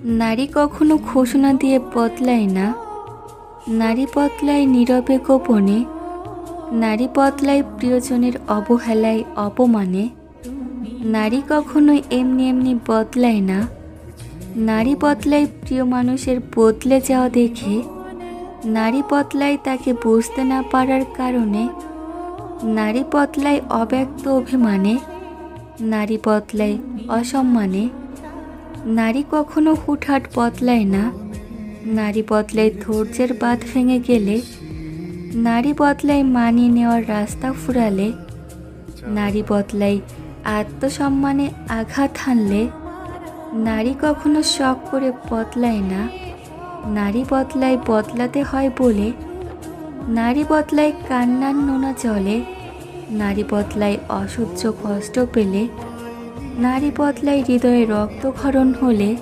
নারী কখনো ঘোষণা দিয়ে বদলায় না। নারী বদলায় নীরবে গোপনে। নারী বদলায় প্রিয়জনের অবহেলায় অপমানে। নারী কখনো এমনি এমনি বদলায় না। নারী বদলায় প্রিয় মানুষের বদলে যাওয়া দেখে। নারী বদলায় তাকে বুঝতে না পারার কারণে। নারী বদলায় অব্যক্ত অভিমানে। নারী বদলায় অসম্মানে। নারী কখনো হুটহাট বদলায় না। নারী বদলায় ধৈর্যের বাঁধ ভেঙে গেলে। নারী বদলায় মানিয়ে নেওয়ার রাস্তা ফুরালে। নারী বদলায় আত্মসম্মানে আঘাত হানলে। নারী কখনো শখ করে বদলায় না। নারী বদলায় বদলাতে হয় বলে। নারী বদলায় কান্নার নোনা জলে। নারী বদলায় অসহ্য কষ্ট পেলে। নারী বদলায় হৃদয়ে রক্তক্ষরণ হলে।